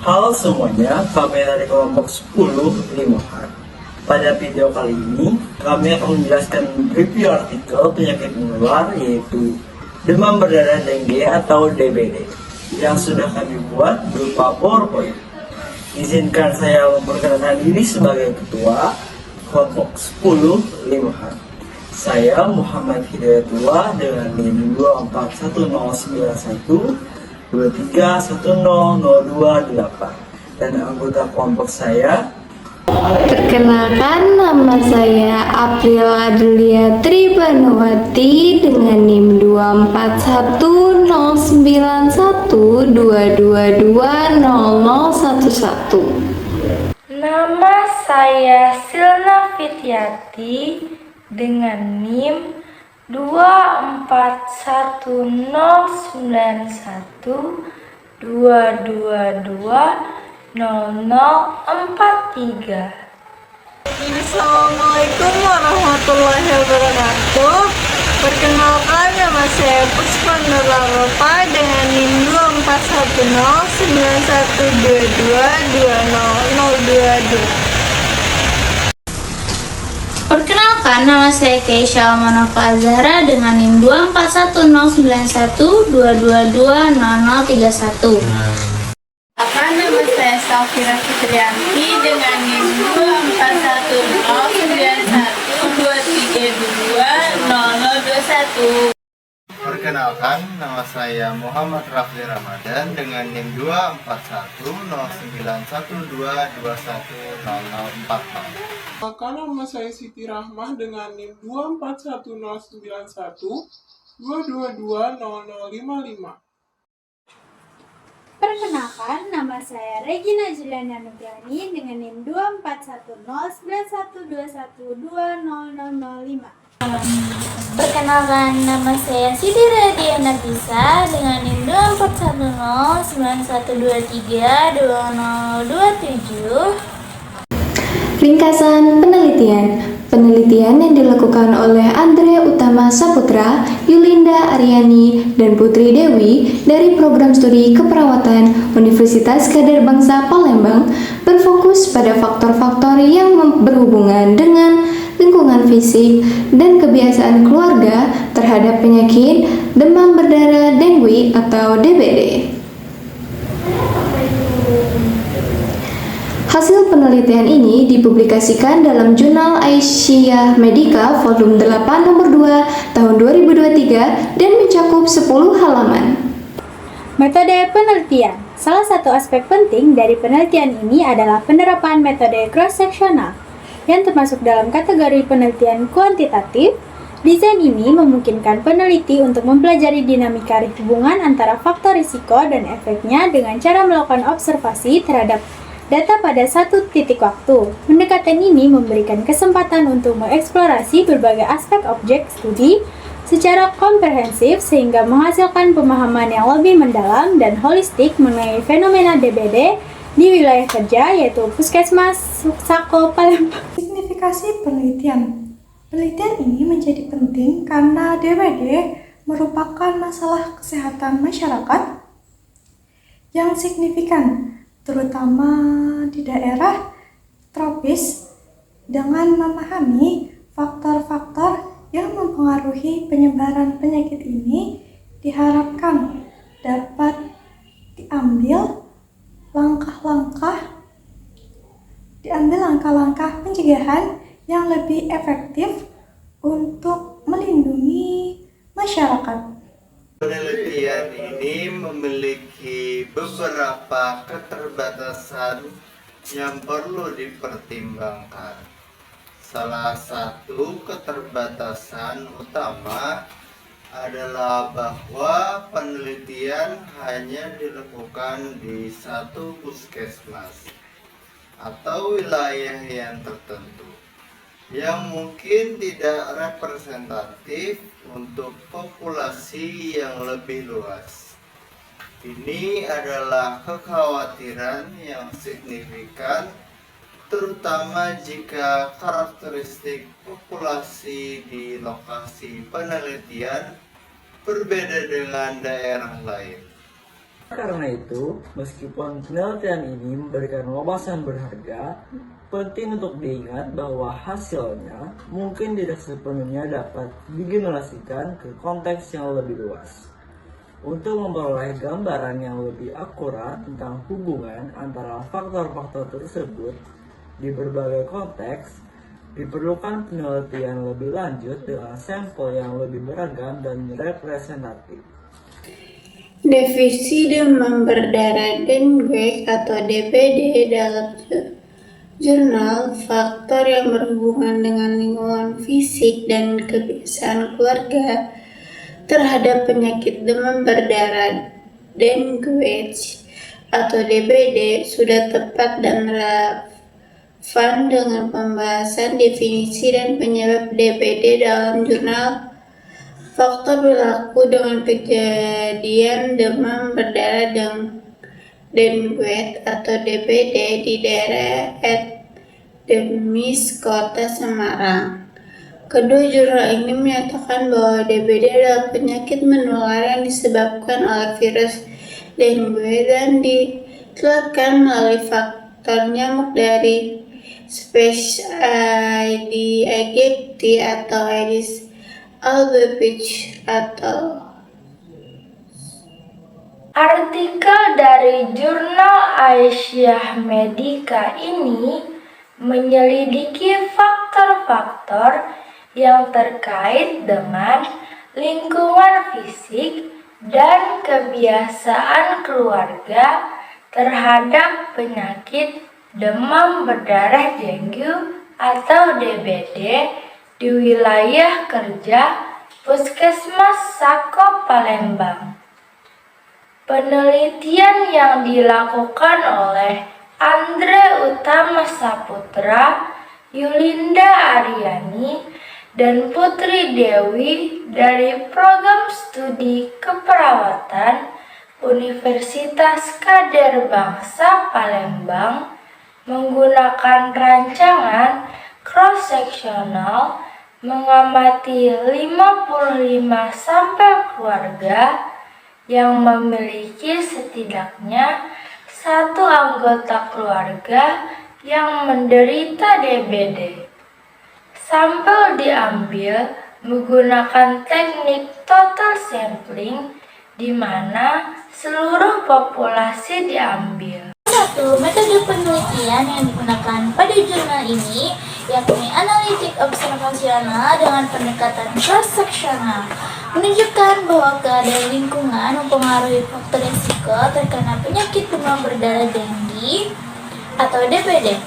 Halo semuanya, kami dari kelompok 10 Limohan. Pada video kali ini, kami akan menjelaskan review artikel penyakit menular yaitu demam berdarah dengue atau DBD yang sudah kami buat berupa PowerPoint. Izinkan saya memperkenalkan diri sebagai ketua kelompok 10 Limohan. Saya Muhammad Hidayatullah dengan NIM 241091 23100228 dan anggota kelompok saya. Perkenalkan, nama saya April Adelia Tribanawati dengan NIM 24109122200011. Nama saya Silna Fityati dengan NIM 241092220043. Assalamualaikum warahmatullahi wabarakatuh. Perkenalkan, nama saya Puspa Nurlaropa dengan NIM 24109122200022. Perkenalkan, nama saya Keisha Almanova Azhara dengan NIM 24109122200031. Nama saya Safira Fitrianti dengan NIM 24109123220021. Perkenalkan, nama saya Muhammad Rafli Ramadan dengan NIM 24109122200040. Maka nama saya Siti Rahmah dengan NIM 24109122200055. Perkenalkan, nama saya Regina Juliana Nugrani dengan NIM 24109121200005. Perkenalkan, nama saya Siti Radiana Bisa dengan NIM 241091232027. Ringkasan penelitian. Penelitian yang dilakukan oleh Andre Utama Saputra, Yulinda Aryani, dan Putri Dewi dari Program Studi Keperawatan Universitas Kadar Bangsa Palembang berfokus pada faktor-faktor yang berhubungan dengan lingkungan fisik dan kebiasaan keluarga terhadap penyakit demam berdarah dengue atau DBD. Hasil penelitian ini dipublikasikan dalam Jurnal Aisyah Medica Volume 8 Nomor 2 Tahun 2023 dan mencakup 10 halaman. Metode penelitian. Salah satu aspek penting dari penelitian ini adalah penerapan metode cross-sectional yang termasuk dalam kategori penelitian kuantitatif. Desain ini memungkinkan peneliti untuk mempelajari dinamika hubungan antara faktor risiko dan efeknya dengan cara melakukan observasi terhadap data pada satu titik waktu. Pendekatan ini memberikan kesempatan untuk mengeksplorasi berbagai aspek objek studi secara komprehensif sehingga menghasilkan pemahaman yang lebih mendalam dan holistik mengenai fenomena DBD di wilayah kerja, yaitu Puskesmas Sako Palembang. Signifikasi penelitian. Penelitian ini menjadi penting karena DBD merupakan masalah kesehatan masyarakat yang signifikan, terutama di daerah tropis. Dengan memahami faktor-faktor yang mempengaruhi penyebaran penyakit ini, diharapkan dapat diambil langkah-langkah pencegahan yang lebih efektif untuk melindungi masyarakat. Penelitian ini memiliki beberapa keterbatasan yang perlu dipertimbangkan. Salah satu keterbatasan utama adalah bahwa penelitian hanya dilakukan di satu puskesmas atau wilayah yang tertentu, yang mungkin tidak representatif untuk populasi yang lebih luas. Ini adalah kekhawatiran yang signifikan, terutama jika karakteristik populasi di lokasi penelitian berbeda dengan daerah lain. Karena itu, meskipun penelitian ini memberikan wawasan berharga, penting untuk diingat bahwa hasilnya mungkin tidak sepenuhnya dapat digenerasikan ke konteks yang lebih luas. Untuk memperoleh gambaran yang lebih akurat tentang hubungan antara faktor-faktor tersebut di berbagai konteks, diperlukan penelitian lebih lanjut dengan sampel yang lebih beragam dan representatif. Definisi demam berdarah dengue atau DBD dalam jurnal faktor yang berhubungan dengan lingkungan fisik dan kebiasaan keluarga terhadap penyakit demam berdarah dengue atau DBD sudah tepat dan relevan dengan pembahasan definisi dan penyebab DBD dalam jurnal faktor berlaku dengan kejadian demam berdarah dengue atau DBD di daerah endemis Kota Semarang. Kedua jurnal ini menyatakan bahwa DBD adalah penyakit menular yang disebabkan oleh virus dengue dan ditularkan melalui faktor nyamuk dari spesies Aedes aegypti atau Aedes albopictus atau Artikel dari jurnal Aisyah Medica ini menyelidiki faktor-faktor yang terkait dengan lingkungan fisik dan kebiasaan keluarga terhadap penyakit demam berdarah dengue atau DBD di wilayah kerja Puskesmas Sako Palembang. Penelitian yang dilakukan oleh Andre Utama Saputra, Yulinda Aryani, dan Putri Dewi dari Program Studi Keperawatan Universitas Kader Bangsa Palembang menggunakan rancangan cross-sectional mengamati 55 sampel keluarga yang memiliki setidaknya satu anggota keluarga yang menderita DBD. Sampel diambil menggunakan teknik total sampling di mana seluruh populasi diambil. Satu metode penelitian yang digunakan pada jurnal ini yakni analitik observasional dengan pendekatan cross-sectional, menunjukkan bahwa keadaan lingkungan mempengaruhi faktor risiko terkena penyakit demam berdarah dengue atau DBD.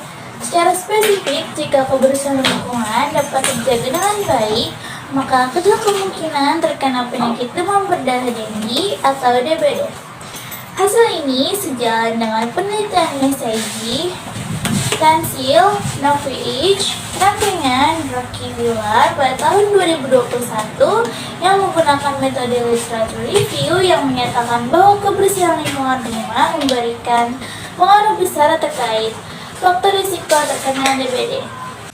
Secara spesifik, jika kebersihan lingkungan dapat terjaga dengan baik, maka kecil kemungkinan terkena penyakit demam berdarah dengue atau DBD. Hasil ini sejalan dengan penelitian SIG, Tansil, Novich, Rampingan, Rocky Wilar pada tahun 2021 yang menggunakan metode literatur review yang menyatakan bahwa kebersihan lingkungan rumah memberikan pengaruh besar terkait faktor risiko terkena DBD.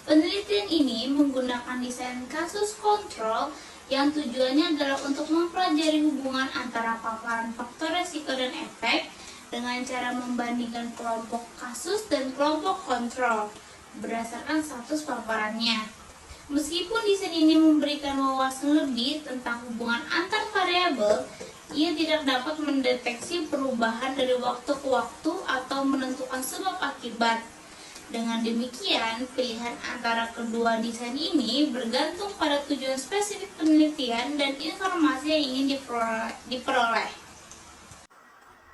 Penelitian ini menggunakan desain kasus kontrol yang tujuannya adalah untuk mempelajari hubungan antara paparan faktor risiko dan efek dengan cara membandingkan kelompok kasus dan kelompok kontrol berdasarkan status paparannya. Meskipun desain ini memberikan wawasan lebih tentang hubungan antar variabel, ia tidak dapat mendeteksi perubahan dari waktu ke waktu atau menentukan sebab akibat. Dengan demikian, pilihan antara kedua desain ini bergantung pada tujuan spesifik penelitian dan informasi yang ingin diperoleh.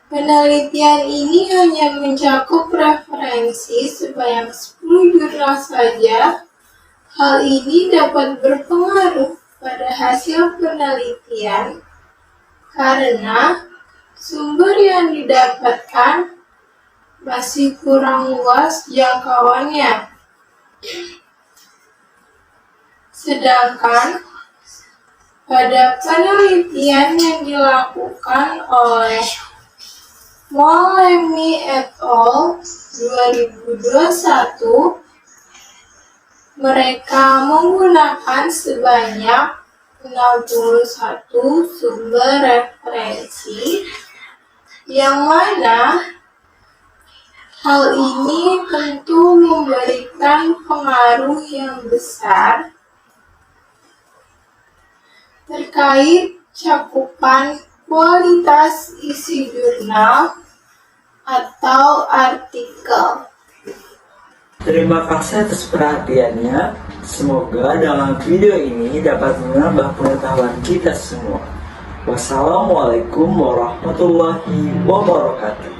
Penelitian ini hanya mencakup referensi sebanyak 10 jurnal saja. Hal ini dapat berpengaruh pada hasil penelitian karena sumber yang didapatkan masih kurang luas jangkauannya. Sedangkan pada penelitian yang dilakukan oleh Mollemi et al. 2021, mereka menggunakan sebanyak 61 sumber referensi yang mana hal ini tentu memberikan pengaruh yang besar terkait cakupan kualitas isi jurnal atau artikel. Terima kasih atas perhatiannya. Semoga dalam video ini dapat menambah pengetahuan kita semua. Wassalamualaikum warahmatullahi wabarakatuh.